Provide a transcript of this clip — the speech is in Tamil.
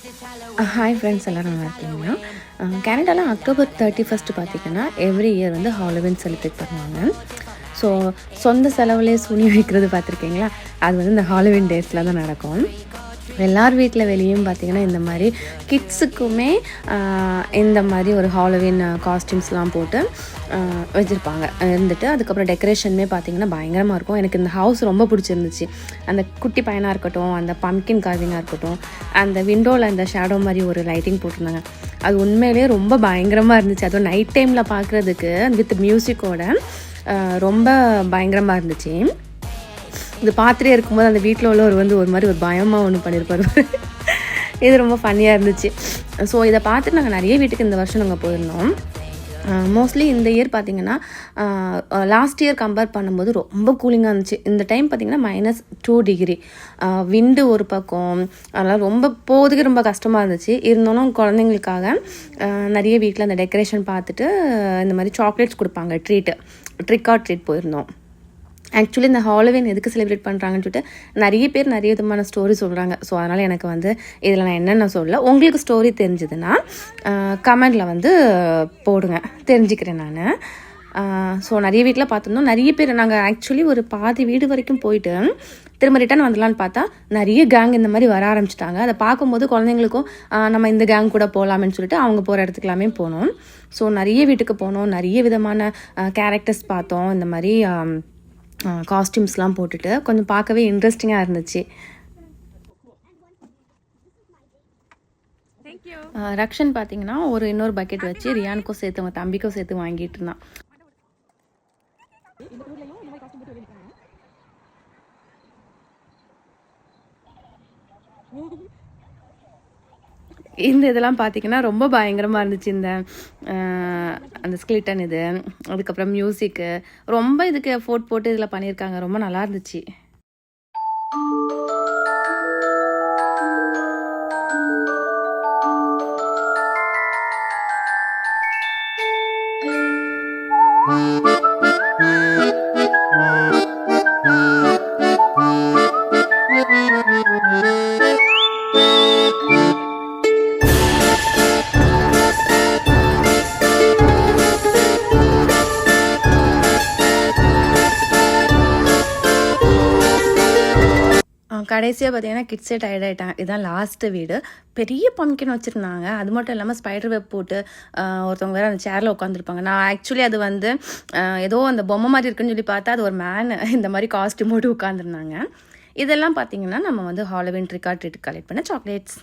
ஹாய் ஃப்ரெண்ட்ஸ், எல்லோரும் நல்லா இருக்கீங்கன்னா? கனடாவில் October 31 பார்த்திங்கன்னா எவ்ரி இயர் வந்து ஹாலோவின் செலிப்ரேட் பண்ணுவாங்க. ஸோ சொந்த செலவுலேயே சூனி வைக்கிறது பார்த்துருக்கீங்களா? அது வந்து இந்த ஹாலோவின் டேஸில் தான் நடக்கும். எல்லார் வீட்டில் வெளியும் பார்த்திங்கன்னா இந்த மாதிரி கிட்ஸுக்குமே இந்த மாதிரி ஒரு ஹாலோவின் காஸ்டியூம்ஸ்லாம் போட்டு வச்சுருப்பாங்க இருந்துட்டு. அதுக்கப்புறம் டெக்கரேஷனுமே பார்த்திங்கன்னா பயங்கரமாக இருக்கும். எனக்கு இந்த ஹவுஸ் ரொம்ப பிடிச்சிருந்துச்சு. அந்த குட்டி பையனாக இருக்கட்டும், அந்த பம்ப்கின் கார்விங்காக இருக்கட்டும், அந்த விண்டோவில் அந்த ஷேடோ மாதிரி ஒரு லைட்டிங் போட்டிருந்தாங்க. அது உண்மையிலே ரொம்ப பயங்கரமாக இருந்துச்சு. அதுவும் நைட் டைமில் பார்க்குறதுக்கு வித் மியூசிக்கோட ரொம்ப பயங்கரமாக இருந்துச்சு. இது பார்த்துட்டே இருக்கும்போது அந்த வீட்டில் உள்ளவர் வந்து ஒரு மாதிரி ஒரு பயமாக ஒன்று பண்ணியிருப்பார். இது ரொம்ப ஃபன்னியாக இருந்துச்சு. ஸோ இதை பார்த்துட்டு நாங்கள் நிறைய வீட்டுக்கு இந்த வருஷம் நாங்கள் போயிருந்தோம். மோஸ்ட்லி இந்த இயர் பார்த்திங்கன்னா லாஸ்ட் இயர் கம்பேர் பண்ணும்போது ரொம்ப கூலிங்காக இருந்துச்சு. இந்த டைம் பார்த்திங்கன்னா -2 டிகிரி, விண்டு ஒரு பக்கம், அதனால் ரொம்ப போகிறதுக்கு ரொம்ப கஷ்டமாக இருந்துச்சு. இருந்தாலும் குழந்தைங்களுக்காக நிறைய வீட்டில் அந்த டெக்கரேஷன் பார்த்துட்டு இந்த மாதிரி சாக்லேட்ஸ் கொடுப்பாங்க, ட்ரிக் ஆர் ட்ரீட் போயிருந்தோம். ஆக்சுவலி இந்த ஹாலோவின் எதுக்கு செலிப்ரேட் பண்ணுறாங்கன்னு சொல்லிட்டு நிறைய பேர் நிறைய விதமான ஸ்டோரி சொல்கிறாங்க. ஸோ அதனால் எனக்கு வந்து இதில் நான் என்னென்ன சொல்ல, உங்களுக்கு ஸ்டோரி தெரிஞ்சதுன்னா கமெண்டில் வந்து போடுங்க, தெரிஞ்சுக்கிறேன் நான். ஸோ நிறைய வீட்டில் பார்த்துருந்தோம். நிறைய பேர் நாங்கள் ஆக்சுவலி ஒரு பாதி வீடு வரைக்கும் போயிட்டு திரும்ப ரிட்டர்ன் வந்துடலான்னு பார்த்தா நிறைய கேங் இந்த மாதிரி வர ஆரம்பிச்சிட்டாங்க. அதை பார்க்கும்போது குழந்தைங்களுக்கும் நம்ம இந்த கேங் கூட போகலாமேன்னு சொல்லிட்டு அவங்க போகிற இடத்துக்கு எல்லாமே போனோம். ஸோ நிறைய வீட்டுக்கு போனோம், நிறைய விதமான கேரக்டர்ஸ் பார்த்தோம். இந்த மாதிரி காஸ்டியூம்ஸ்லாம் போட்டுட்டு கொஞ்சம் பார்க்கவே இன்ட்ரெஸ்டிங்காக இருந்துச்சு. ரக்ஷன் பார்த்தீங்கன்னா இன்னொரு பக்கெட் வச்சு ரியானுக்கும் சேர்த்து அவங்க தம்பிக்கும் சேர்த்து வாங்கிட்டு இருந்தான். இந்த இதெல்லாம் பார்த்திங்கன்னா ரொம்ப பயங்கரமாக இருந்துச்சு. அந்த ஸ்கிலிட்டன் இது, அதுக்கப்புறம் மியூசிக்கு ரொம்ப இதுக்கு எஃபோர்ட் போட்டு இதில் பண்ணியிருக்காங்க. ரொம்ப நல்லா இருந்துச்சு. கடைசியாக பார்த்தீங்கன்னா கிட்ஸே டயர்ட் ஆகிட்டாங்க. இதுதான் லாஸ்ட்டு வீடு. பெரிய பம்ப்கின் வச்சுருந்தாங்க. அது மட்டும் இல்லாமல் ஸ்பைடர் வெப் போட்டு ஒருத்தவங்க வேறு அந்த சேரில் உட்காந்துருப்பாங்க. நான் ஆக்சுவலி அது வந்து ஏதோ அந்த பொம்மை மாதிரி இருக்குன்னு சொல்லி பார்த்தா அது ஒரு மேன் இந்த மாதிரி காஸ்ட்யூம் போட்டு உட்காந்துருந்தாங்க. இதெல்லாம் பார்த்தீங்கன்னா நம்ம வந்து Halloween trick R treat collect பண்ண சாக்லேட்ஸ்.